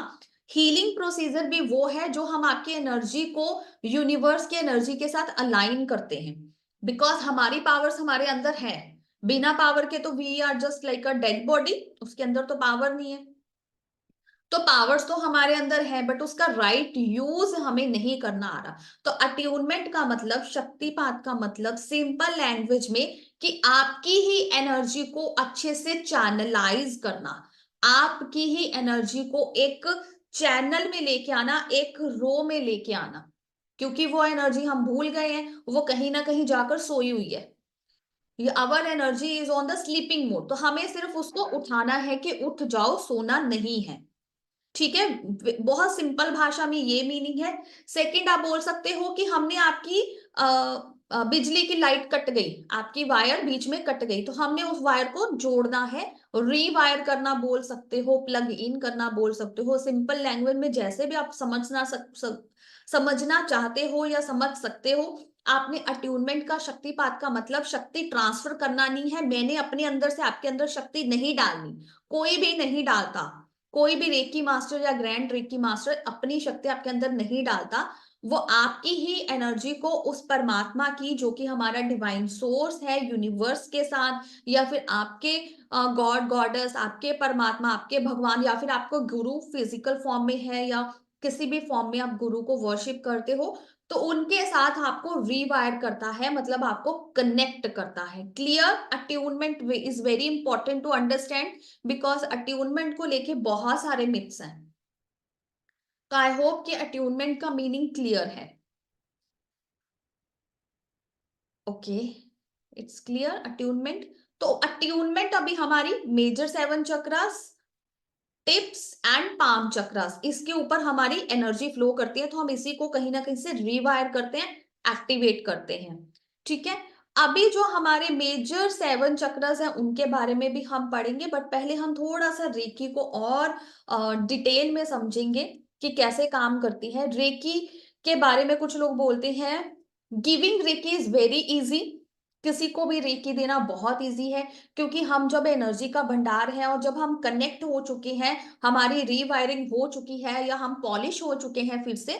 हीलिंग प्रोसीजर भी वो है जो हम आपकी एनर्जी को यूनिवर्स की एनर्जी के साथ अलाइन करते हैं, बिकॉज हमारी पावर्स हमारे अंदर है। बिना पावर के तो we are just like a dead body, उसके अंदर तो पावर नहीं है। तो पावर्स तो हमारे अंदर है, बट उसका राइट यूज हमें नहीं करना आ रहा। तो अट्यूनमेंट का मतलब, शक्तिपात का मतलब सिंपल लैंग्वेज में, कि आपकी ही एनर्जी को अच्छे से चैनलाइज करना, आपकी ही एनर्जी को एक चैनल में लेके आना, एक रो में लेके आना। क्योंकि वो एनर्जी हम भूल गए हैं, वो कहीं ना कहीं जाकर सोई हुई है। Our energy is on the sleeping mode, तो हमें सिर्फ उसको उठाना है कि उठ जाओ, सोना नहीं है। ठीक है? बहुत सिंपल भाषा में ये मीनिंग है। सेकंड, आप बोल सकते हो कि हमने आपकी बिजली की लाइट कट गई, आपकी वायर बीच में कट गई, तो हमने उस वायर को जोड़ना है, रीवायर करना बोल सकते हो, प्लग इन करना बोल सकते हो, सिंपल लैंग्वेज में जैसे भी आप समझना चाहते हो या समझ सकते हो। आपने अट्यूनमेंट का, शक्तिपात का मतलब शक्ति ट्रांसफर करना नहीं है, मैंने अपने अंदर से आपके अंदर शक्ति नहीं डालनी, कोई भी नहीं डालता। कोई भी रेकी मास्टर या ग्रैंड रेकी मास्टर अपनी शक्ति आपके अंदर नहीं डालता। वो आपकी ही एनर्जी को उस परमात्मा की, जो कि हमारा डिवाइन सोर्स है, यूनिवर्स के साथ, या फिर आपके गॉड गॉडेस, आपके परमात्मा, आपके भगवान, या फिर आपको गुरु फिजिकल फॉर्म में है, या किसी भी फॉर्म में आप गुरु को वर्शिप करते हो, तो उनके साथ आपको रीवायर करता है, मतलब आपको कनेक्ट करता है। Clear? Attunement is very important to understand, because attunement को लेके बहुत सारे मिथ्स हैं। तो आई होप कि अट्यूनमेंट का मीनिंग क्लियर है। Okay, it's clear attunement. तो अट्यूनमेंट अभी हमारी major 7 chakras, tips and palm chakras, इसके ऊपर हमारी एनर्जी फ्लो करती है, तो हम इसी को कहीं ना कहीं से रिवायर करते हैं, एक्टिवेट करते हैं। ठीक है? अभी जो हमारे मेजर 7 चक्रास हैं उनके बारे में भी हम पढ़ेंगे, बट पहले हम थोड़ा सा रेकी को और डिटेल में समझेंगे कि कैसे काम करती है रेकी। के बारे में कुछ लोग बोलते हैं giving reiki is very easy, किसी को भी रेकी देना बहुत इजी है, क्योंकि हम जब एनर्जी का भंडार है और जब हम कनेक्ट हो चुके हैं, हमारी रीवायरिंग हो चुकी है, या हम पॉलिश हो चुके हैं फिर से,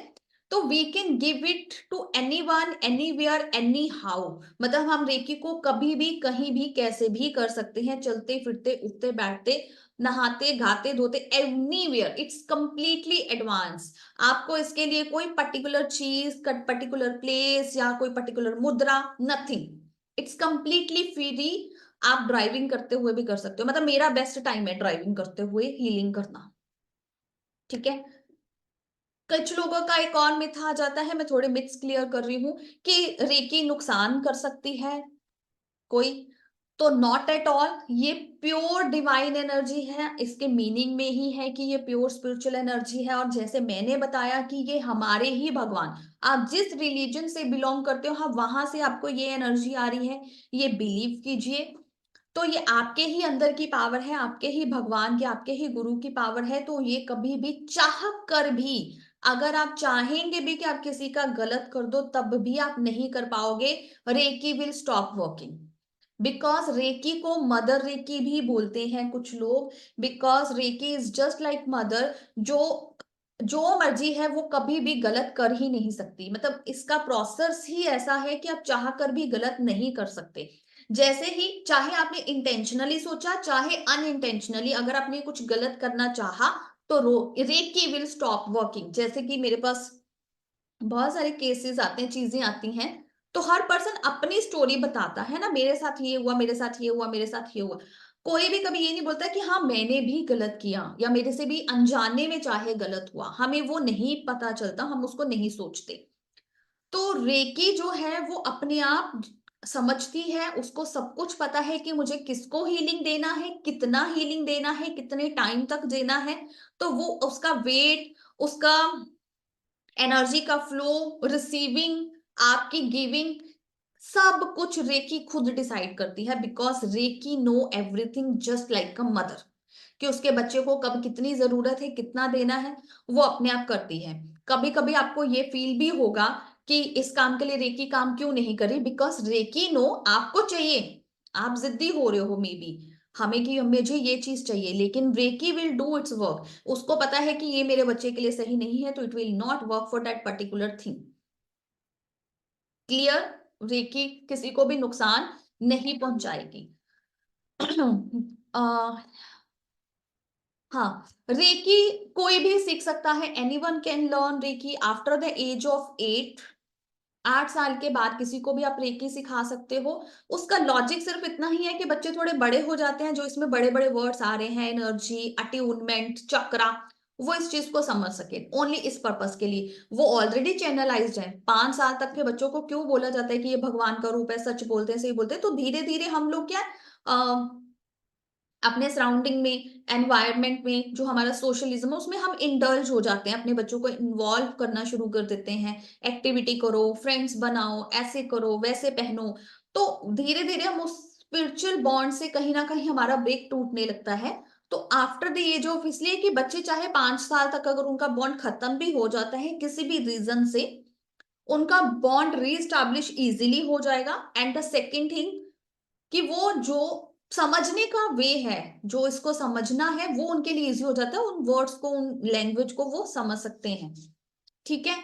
तो we can give it to anyone anywhere anyhow, मतलब हम रेकी को कभी भी कहीं भी कैसे भी कर सकते हैं, चलते फिरते उठते बैठते नहाते घाते धोते एनीवेयर, इट्स कंप्लीटली एडवांस। आपको इसके लिए कोई पर्टिकुलर चीज, पर्टिकुलर प्लेस या कोई पर्टिकुलर मुद्रा, नथिंग, इट्स कंप्लीटली फ्री। आप ड्राइविंग करते हुए भी कर सकते हो, मतलब मेरा बेस्ट टाइम है ड्राइविंग करते हुए हीलिंग करना, ठीक है। कुछ लोगों का एक और मिथ आ जाता है, मैं थोड़े मिथ्स क्लियर कर रही हूँ, कि रेकी नुकसान कर सकती है कोई, तो नॉट एट ऑल, ये प्योर डिवाइन एनर्जी है, इसके मीनिंग में ही है कि ये प्योर स्पिरिचुअल एनर्जी है। और जैसे मैंने बताया कि ये हमारे ही भगवान, आप जिस रिलीजन से बिलोंग करते हो, हाँ वहां से आपको ये एनर्जी आ रही है, ये बिलीव कीजिए। तो ये आपके ही अंदर की पावर है, आपके ही भगवान की, आपके ही गुरु की पावर है। तो ये कभी भी चाह कर भी, अगर आप चाहेंगे भी कि आप किसी का गलत कर दो, तब भी आप नहीं कर पाओगे। Reiki will stop working, because reiki को मदर रेकी भी बोलते हैं कुछ लोग, because reiki is just like mother, जो जो मर्जी है वो कभी भी गलत कर ही नहीं सकती, मतलब इसका प्रोसेस ही ऐसा है कि आप चाह कर भी गलत नहीं कर सकते। जैसे ही, चाहे आपने इंटेंशनली सोचा चाहे अनइंटेंशनली, अगर आपने कुछ गलत करना चाहा, तो रेकी विल स्टॉप वर्किंग। जैसे कि मेरे पास बहुत सारे केसेस आते हैं, चीजें आती हैं, तो हर पर्सन अपनी स्टोरी बताता है ना, मेरे साथ ये हुआ, मेरे साथ ये हुआ, मेरे साथ ये हुआ। कोई भी कभी ये नहीं बोलता कि हाँ मैंने भी गलत किया, या मेरे से भी अनजाने में चाहे गलत हुआ, हमें वो नहीं पता चलता, हम उसको नहीं सोचते। तो रेकी जो है वो अपने आप समझती है, उसको सब कुछ पता है कि मुझे किसको हीलिंग देना है, कितना हीलिंग देना है, कितने टाइम तक देना है। तो वो उसका वेट, उसका एनर्जी का फ्लो, रिसीविंग, आपकी गिविंग, सब कुछ रेकी खुद डिसाइड करती है, because reiki know everything just like a mother, कि उसके बच्चे को कब कितनी जरूरत है, कितना देना है, वो अपने आप करती है। कभी कभी आपको ये फील भी होगा कि इस काम के लिए रेकी काम क्यों नहीं करी, बिकॉज रेकी नो आपको चाहिए, आप जिद्दी हो रहे हो मे बी, हमें कि मुझे ये चीज चाहिए, लेकिन reiki will do its work. उसको पता है कि ये मेरे बच्चे के लिए सही नहीं है, तो it will not work for that particular thing. Clear? Reiki किसी को भी नुकसान नहीं पहुंचाएगी। हाँ, रेकी कोई भी सीख सकता है, anyone can learn reiki after the age of 8। 8 साल के बाद किसी को भी आप रेकी सिखा सकते हो। उसका लॉजिक सिर्फ इतना ही है कि बच्चे थोड़े बड़े हो जाते हैं, जो इसमें बड़े बड़े वर्ड्स आ रहे हैं, एनर्जी, अट्यूनमेंट, चक्रा, वो इस चीज को समझ सके, ओनली इस पर्पस के लिए। वो ऑलरेडी चैनलाइज्ड है। 5 साल तक के बच्चों को क्यों बोला जाता है कि ये भगवान का रूप है, सच बोलते हैं, सही बोलते हैं, तो धीरे धीरे हम लोग क्या, अपने सराउंडिंग में, एनवायरनमेंट में, जो हमारा सोशलिज्म है उसमें हम इंडल्ज हो जाते हैं, अपने बच्चों को इन्वॉल्व करना शुरू कर देते हैं। एक्टिविटी करो, फ्रेंड्स बनाओ, ऐसे करो, वैसे पहनो। तो धीरे धीरे हम उस स्पिरिचुअल बॉन्ड से कहीं ना कहीं हमारा ब्रेक टूटने लगता है। तो आफ्टर द एज ऑफ, इसलिए कि बच्चे चाहे 5 साल तक अगर उनका बॉन्ड खत्म भी हो जाता है किसी भी रीजन से, उनका बॉन्ड रीस्टैब्लिश इजीली हो जाएगा। एंड द सेकेंड थिंग, कि वो जो समझने का वे है, जो इसको समझना है, वो उनके लिए इजी हो जाता है, उन वर्ड्स को, उन लैंग्वेज को वो समझ सकते हैं। ठीक है।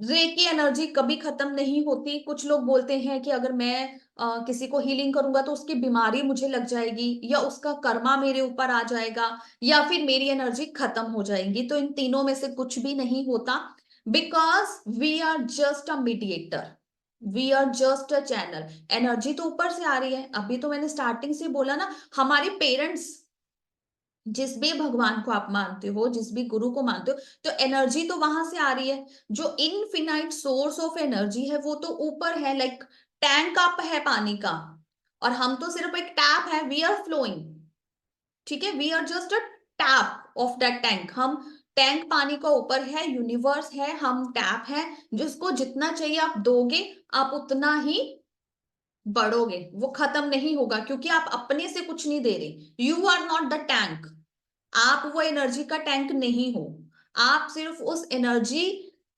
रे की एनर्जी कभी खत्म नहीं होती। कुछ लोग बोलते हैं कि अगर मैं किसी को हीलिंग करूंगा तो उसकी बीमारी मुझे लग जाएगी, या उसका कर्मा मेरे ऊपर आ जाएगा, या फिर मेरी एनर्जी खत्म हो जाएगी। तो इन तीनों में से कुछ भी नहीं होता, because we are just a mediator, we are just a channel. Energy तो ऊपर से आ रही है, अभी तो मैंने स्टार्टिंग से बोला ना, हमारे पेरेंट्स, जिस भी भगवान को आप मानते हो, जिस भी गुरु को मानते हो, तो एनर्जी तो वहां से आ रही है। जो इनफिनाइट सोर्स ऑफ एनर्जी है वो तो ऊपर है, लाइक टैंक अप है पानी का, और हम तो सिर्फ एक टैप है, वी आर फ्लोइंग। ठीक है, we are just a tap of that tank. हम टैंक पानी का ऊपर है, यूनिवर्स है, हम टैप है, जिसको जितना चाहिए आप दोगे, आप उतना ही बढ़ोगे, वो खत्म नहीं होगा, क्योंकि आप अपने से कुछ नहीं दे रहे, you are not the tank. आप वो एनर्जी का टैंक नहीं हो, आप सिर्फ उस एनर्जी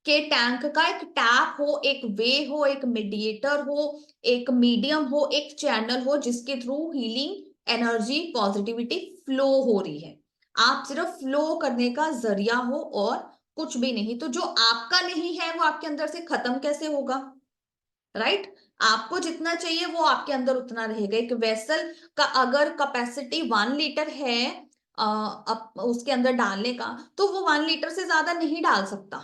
के टैंक का एक टैप हो, एक वे हो, एक मीडिएटर हो, एक मीडियम हो, एक चैनल हो, जिसके through healing energy, positivity flow हो रही है। आप सिर्फ फ्लो करने का जरिया हो, और कुछ भी नहीं। तो जो आपका नहीं है वो आपके अंदर से खत्म कैसे होगा, राइट? आपको जितना चाहिए वो आपके अंदर उतना रहेगा। एक वेसल का अगर कैपेसिटी 1 लीटर है उसके अंदर डालने का, तो वो 1 लीटर से ज्यादा नहीं डाल सकता,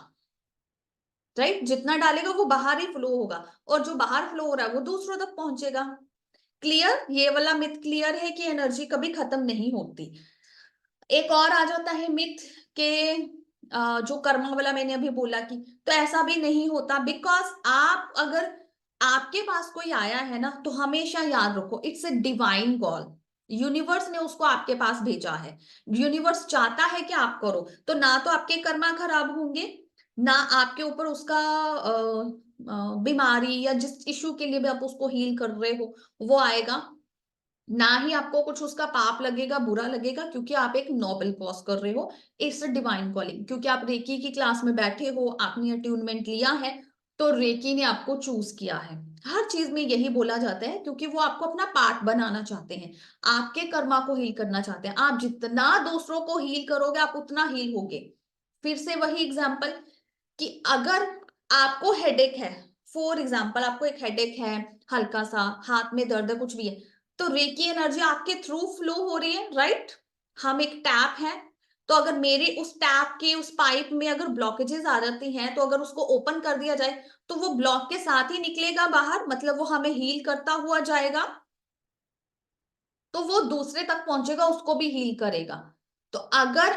राइट? जितना डालेगा वो बाहर ही फ्लो होगा, और जो बाहर फ्लो हो रहा है वो दूसरों तक पहुंचेगा। क्लियर? ये वाला मिथ क्लियर है कि एनर्जी कभी खत्म नहीं होती। एक और आ जाता है मिथ के जो कर्मा वाला मैंने अभी बोला कि तो ऐसा भी नहीं होता, बिकॉज आप अगर आपके पास कोई आया है ना, तो हमेशा याद रखो it's a divine call. Universe ने उसको आपके पास भेजा है। यूनिवर्स चाहता है कि आप करो, तो ना तो आपके कर्मा खराब होंगे, ना आपके ऊपर उसका बीमारी या जिस इश्यू के लिए भी आप उसको हील कर रहे हो वो आएगा, ना ही आपको कुछ उसका पाप लगेगा, बुरा लगेगा, क्योंकि आप एक नोबल कॉज कर रहे हो। इट्स डिवाइन कॉलिंग, क्योंकि आप रेकी की क्लास में बैठे हो, आपने अट्यूनमेंट लिया है, तो रेकी ने आपको चूज किया है। हर चीज में यही बोला जाता है, क्योंकि वो आपको अपना पार्ट बनाना चाहते हैं, आपके कर्मा को हील करना चाहते हैं। आप जितना दूसरों को हील करोगे आप उतना हील होगे। फिर से वही एग्जाम्पल कि अगर आपको हेडेक है, फॉर एग्जाम्पल आपको एक हेडेक है, हल्का सा हाथ में दर्द है, कुछ भी है, तो रेकी एनर्जी आपके थ्रू फ्लो हो रही है, राइट? हम एक टैप है, तो अगर मेरे उस टैप के उस पाइप में अगर ब्लॉकेजेस आ जाती हैं, तो अगर उसको ओपन कर दिया जाए तो वो ब्लॉक के साथ ही निकलेगा बाहर, मतलब वो हमें हील करता हुआ जाएगा, तो वो दूसरे तक पहुंचेगा, उसको भी हील करेगा। तो अगर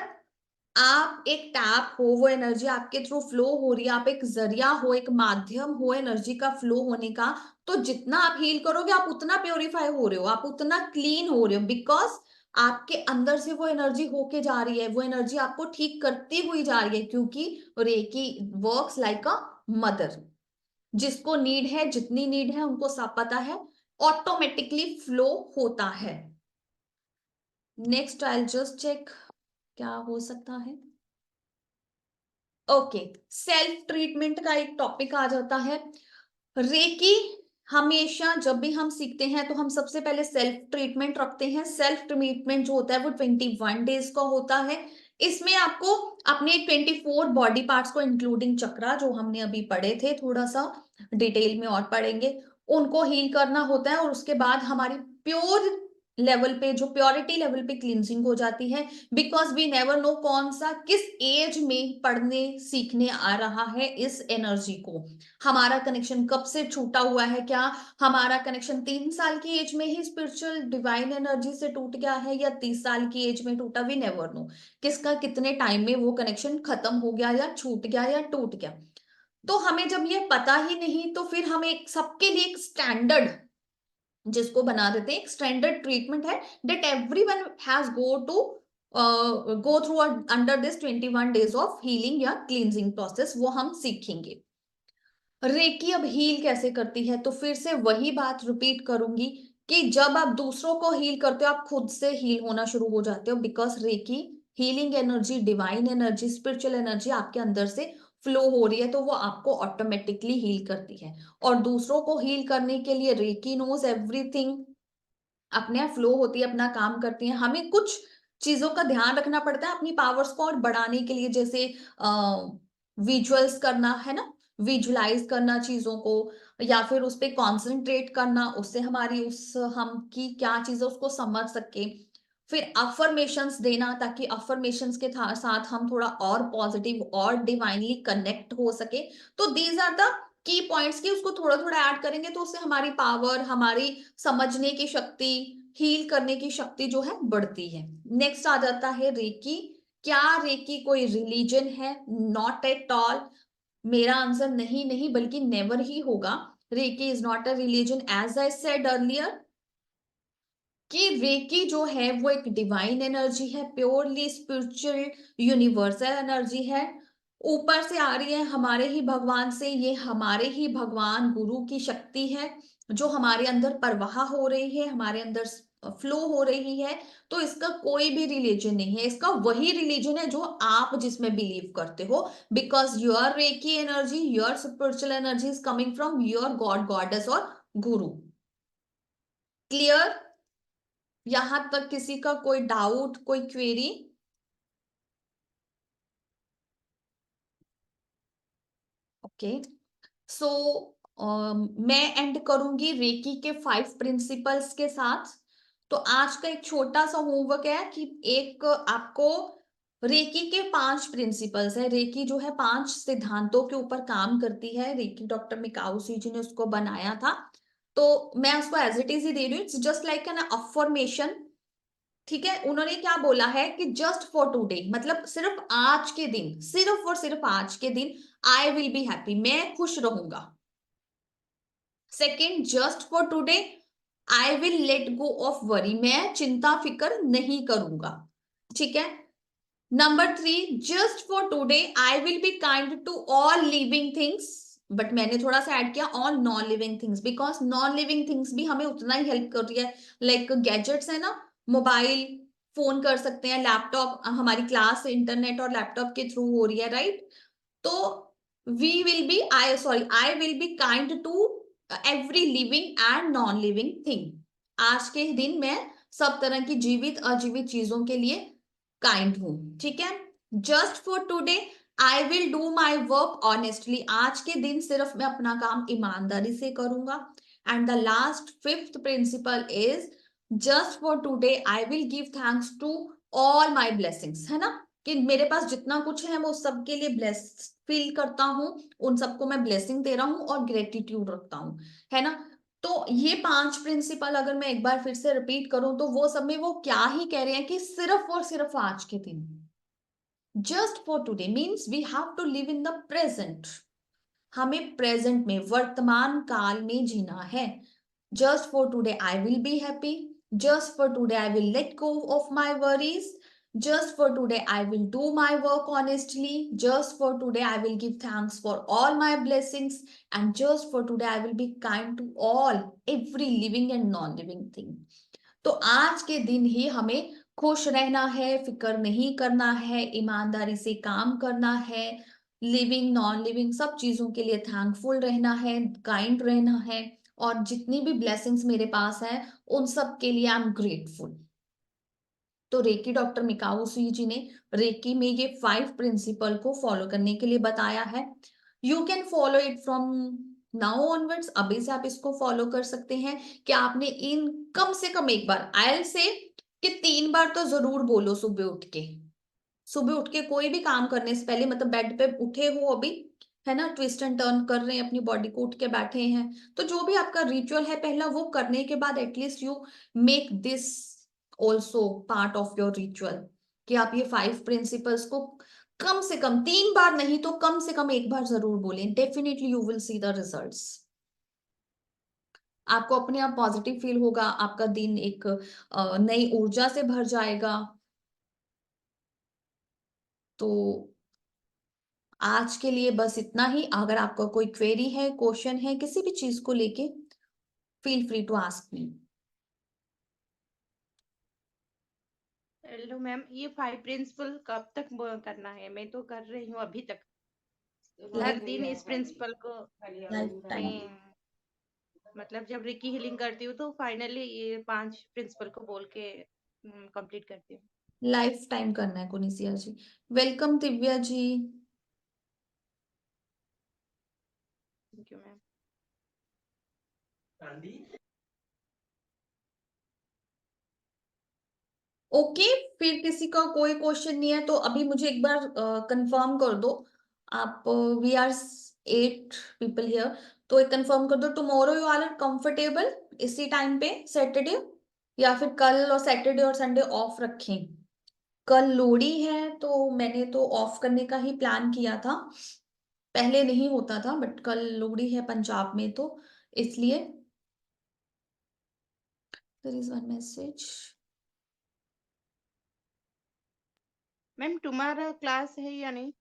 आप एक टैप हो, वो एनर्जी आपके थ्रू फ्लो हो रही है, आप एक जरिया हो, एक माध्यम हो एनर्जी का फ्लो होने का, तो जितना आप हील करोगे आप उतना प्योरीफाई हो रहे हो, आप उतना क्लीन हो रहे हो, बिकॉज आपके अंदर से वो एनर्जी होके जा रही है, वो एनर्जी आपको ठीक करती हुई जा रही है, क्योंकि reiki works like a mother. जिसको नीड है, जितनी नीड है उनको सब पता है, ऑटोमेटिकली फ्लो होता है। नेक्स्ट आई जस्ट चेक क्या हो सकता है। ओके, सेल्फ ट्रीटमेंट का एक टॉपिक आ जाता है। रेकी हमेशा जब भी हम सीखते हैं तो हम सबसे पहले सेल्फ ट्रीटमेंट रखते हैं। सेल्फ ट्रीटमेंट जो होता है वो 21 डेज का होता है। इसमें आपको अपने 24 बॉडी पार्ट्स को इंक्लूडिंग चक्रा, जो हमने अभी पढ़े थे, थोड़ा सा डिटेल में और पढ़ेंगे, उनको हील करना होता है। और उसके बाद हमारी प्योर लेवल पे, जो प्योरिटी लेवल पे क्लींजिंग हो जाती है, बिकॉज वी नेवर नो कौन सा किस एज में पढ़ने सीखने आ रहा है इस एनर्जी को, हमारा कनेक्शन कब से छूटा हुआ है, क्या हमारा कनेक्शन 3 साल की एज में ही स्पिरिचुअल डिवाइन एनर्जी से टूट गया है या 30 साल की एज में टूटा, वी नेवर नो किसका कितने टाइम में वो कनेक्शन खत्म हो गया या छूट गया या टूट गया। तो हमें जब ये पता ही नहीं, तो फिर हमें सबके लिए एक स्टैंडर्ड जिसको बना देते हैं, एक स्टैंडर्ड ट्रीटमेंट है that everyone has go through under this 21 days of healing या क्लींजिंग प्रोसेस, वो हम सीखेंगे। रेकी अब हील कैसे करती है, तो फिर से वही बात रिपीट करूंगी कि जब आप दूसरों को हील करते हो आप खुद से हील होना शुरू हो जाते हो, because recce healing energy, divine energy, spiritual energy आपके अंदर से फ्लो हो रही है, तो वो आपको ऑटोमेटिकली हील करती है। और दूसरों को हील करने के लिए रेकी नोज एवरीथिंग, अपने आप फ्लो होती है, अपना काम करती है। हमें कुछ चीजों का ध्यान रखना पड़ता है अपनी पावर्स को और बढ़ाने के लिए, जैसे विजुअल्स करना है ना, विजुलाइज करना चीजों को, या फिर उस पर कॉन्सेंट्रेट करना, उससे हमारी उस हम की क्या चीज है उसको समझ सके। फिर अफर्मेशंस देना, ताकि अफर्मेशंस के साथ हम थोड़ा और पॉजिटिव और डिवाइनली कनेक्ट हो सके। तो these are the key points की, उसको थोड़ा थोड़ा ऐड करेंगे तो उससे हमारी पावर, हमारी समझने की शक्ति, हील करने की शक्ति जो है बढ़ती है। नेक्स्ट आ जाता है रेकी। क्या रेकी कोई रिलीजन है? Not at all. मेरा आंसर नहीं नहीं बल्कि नेवर ही होगा। Reiki is not a religion, as I said earlier कि रेकी जो है वो एक डिवाइन एनर्जी है, प्योरली स्पिरिचुअल यूनिवर्सल एनर्जी है, ऊपर से आ रही है हमारे ही भगवान से। ये हमारे ही भगवान गुरु की शक्ति है जो हमारे अंदर प्रवाह हो रही है, हमारे अंदर फ्लो हो रही है। तो इसका कोई भी रिलीजन नहीं है, इसका वही रिलीजन है जो आप जिसमें बिलीव करते हो, because your reiki energy, your spiritual energy is coming from your god, goddess और गुरु। क्लियर? यहां तक किसी का कोई डाउट, कोई क्वेरी? ओके, सो मैं एंड करूंगी रेकी के 5 प्रिंसिपल्स के साथ। तो आज का एक छोटा सा होमवर्क है कि एक आपको रेकी के 5 प्रिंसिपल्स है। रेकी जो है 5 सिद्धांतों के ऊपर काम करती है। रेकी डॉक्टर मिकाओसी जी ने उसको बनाया था, तो मैं उसको एज इट इज ही दे रही हूँ। It's just like an affirmation. ठीक है, उन्होंने क्या बोला है कि जस्ट फॉर टुडे, मतलब सिर्फ आज के दिन, सिर्फ और सिर्फ आज के दिन आई विल बी हैप्पी, मैं खुश रहूंगा। Second, just for today I will let go of worry, मैं चिंता फिकर नहीं करूंगा। ठीक है। Number 3, just for today I will be kind to all living things, but मैंने थोड़ा सा ऐड किया all non living things, because non living things भी हमें उतना ही हेल्प कर रही है। लाइक गैजेट्स है ना, मोबाइल फोन कर सकते हैं, लैपटॉप, हमारी क्लास इंटरनेट और लैपटॉप के थ्रू हो रही है, राइट। तो we will be I will be kind to every living and non living thing. आज के दिन मैं सब तरह की जीवित अजीवित चीजों के लिए काइंड हूं। ठीक है। Just for today I will do my work honestly, आज के दिन सिर्फ मैं अपना काम ईमानदारी से करूंगा। And the last 5th principle is just for today I will give thanks to all my blessings, है ना, कि मेरे पास जितना कुछ है मैं उस सबके लिए ब्लेस फील करता हूँ, उन सबको मैं ब्लेसिंग दे रहा हूँ और ग्रेटिट्यूड रखता हूँ, है ना। तो ये 5 प्रिंसिपल अगर मैं एक बार फिर से रिपीट करूं तो वो सब में वो क्या ही कह रहे हैं कि सिर्फ और सिर्फ आज के दिन, just for today means we have to live in the present, हमें प्रेजेंट में वर्तमान काल में जीना है। Just for today I will be happy, just for today I will let go of my worries, just for today I will do my work honestly, just for today I will give thanks for all my blessings, and just for today I will be kind to all every living and non living thing। तो आज के दिन ही हमें खुश रहना है, फिक्र नहीं करना है, ईमानदारी से काम करना है, लिविंग नॉन लिविंग सब चीजों के लिए थैंकफुल रहना है, काइंड रहना है, और जितनी भी ब्लेसिंग्स मेरे पास है उन सब के लिए आई एम ग्रेटफुल। तो रेकी डॉक्टर मिकाउसी जी ने रेकी में ये 5 प्रिंसिपल को फॉलो करने के लिए बताया है। You can follow it from now onwards, अभी से आप इसको फॉलो कर सकते हैं कि आपने इन कम से कम एक बार, आई से कि 3 बार तो जरूर बोलो सुबह उठ के। सुबह उठ के कोई भी काम करने से पहले, मतलब बेड पे उठे हो अभी, है ना, ट्विस्ट एंड टर्न कर रहे हैं अपनी बॉडी को, उठ के बैठे हैं, तो जो भी आपका रिचुअल है पहला वो करने के बाद at least you make this also part of your ritual, कि आप ये 5 प्रिंसिपल्स को कम से कम 3 बार नहीं तो कम से कम एक बार जरूर बोलें। Definitely you will see the results. आपको अपने आप पॉजिटिव फील होगा, आपका दिन एक नई ऊर्जा से भर जाएगा। तो आज के लिए बस इतना ही। अगर आपका कोई क्वेरी है, क्वेश्चन है किसी भी चीज को लेके, feel free to ask me. Hello ma'am, ये 5 प्रिंसिपल कब तक करना है? मैं तो कर रही हूँ अभी तक, हर दिन इस प्रिंसिपल को लाइफ टाइम। मैं, मतलब जब रिकी हीलिंग करती हूँ तो फाइनली ये 5 प्रिंसिपल को बोल के कंप्लीट करती हूँ। लाइफ टाइम करना है कुनिसिया ji. Welcome Divya ji. Thank you ma'am. Okay, फिर किसी का कोई क्वेश्चन नहीं है तो अभी मुझे एक बार कंफर्म कर दो आप। वी आर 8 पीपल हियर, तो एक कंफर्म कर दो, टुमारो यू आर कंफर्टेबल इसी टाइम पे सैटरडे, या फिर कल और सैटरडे और संडे ऑफ रखें। कल लोहड़ी है तो मैंने तो ऑफ करने का ही प्लान किया था, पहले नहीं होता था, बट कल लोहड़ी है पंजाब में तो इसलिए। There is one message. Ma'am तुम्हारा क्लास है या नहीं?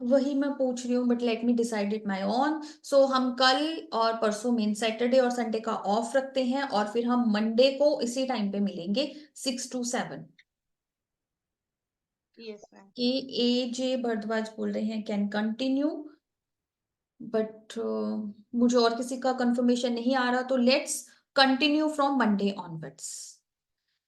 वही मैं पूछ रही हूँ, but let me decide it my own. So हम कल और परसों मीन सैटरडे और संडे का ऑफ रखते हैं, और फिर हम मंडे को इसी टाइम पे मिलेंगे 6 to 7। Yes ma'am. कि ए जे भरद्वाज बोल रहे हैं कैन कंटिन्यू, बट मुझे और किसी का कंफर्मेशन नहीं आ रहा, तो let's continue from Monday onwards.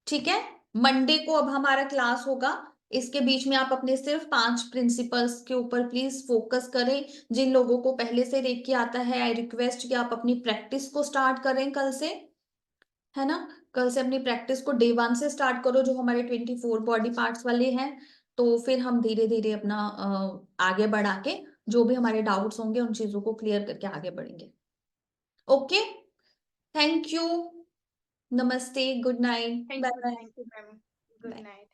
ठीक है। मंडे को अब हमारा क्लास होगा इसके बीच में आप अपने सिर्फ 5 प्रिंसिपल्स के ऊपर प्लीज फोकस करें। जिन लोगों को पहले से रेकी आता है, आई रिक्वेस्ट कि आप अपनी प्रैक्टिस को स्टार्ट करें कल से, है ना। कल से अपनी प्रैक्टिस को डे 1 से स्टार्ट करो, जो हमारे 24 बॉडी पार्ट्स वाले हैं। तो फिर हम धीरे धीरे अपना आगे बढ़ा के जो भी हमारे डाउट्स होंगे उन चीजों को क्लियर करके आगे बढ़ेंगे। ओके, थैंक यू, नमस्ते, good night, bye bye. Thank you ma'am, good bye. Night.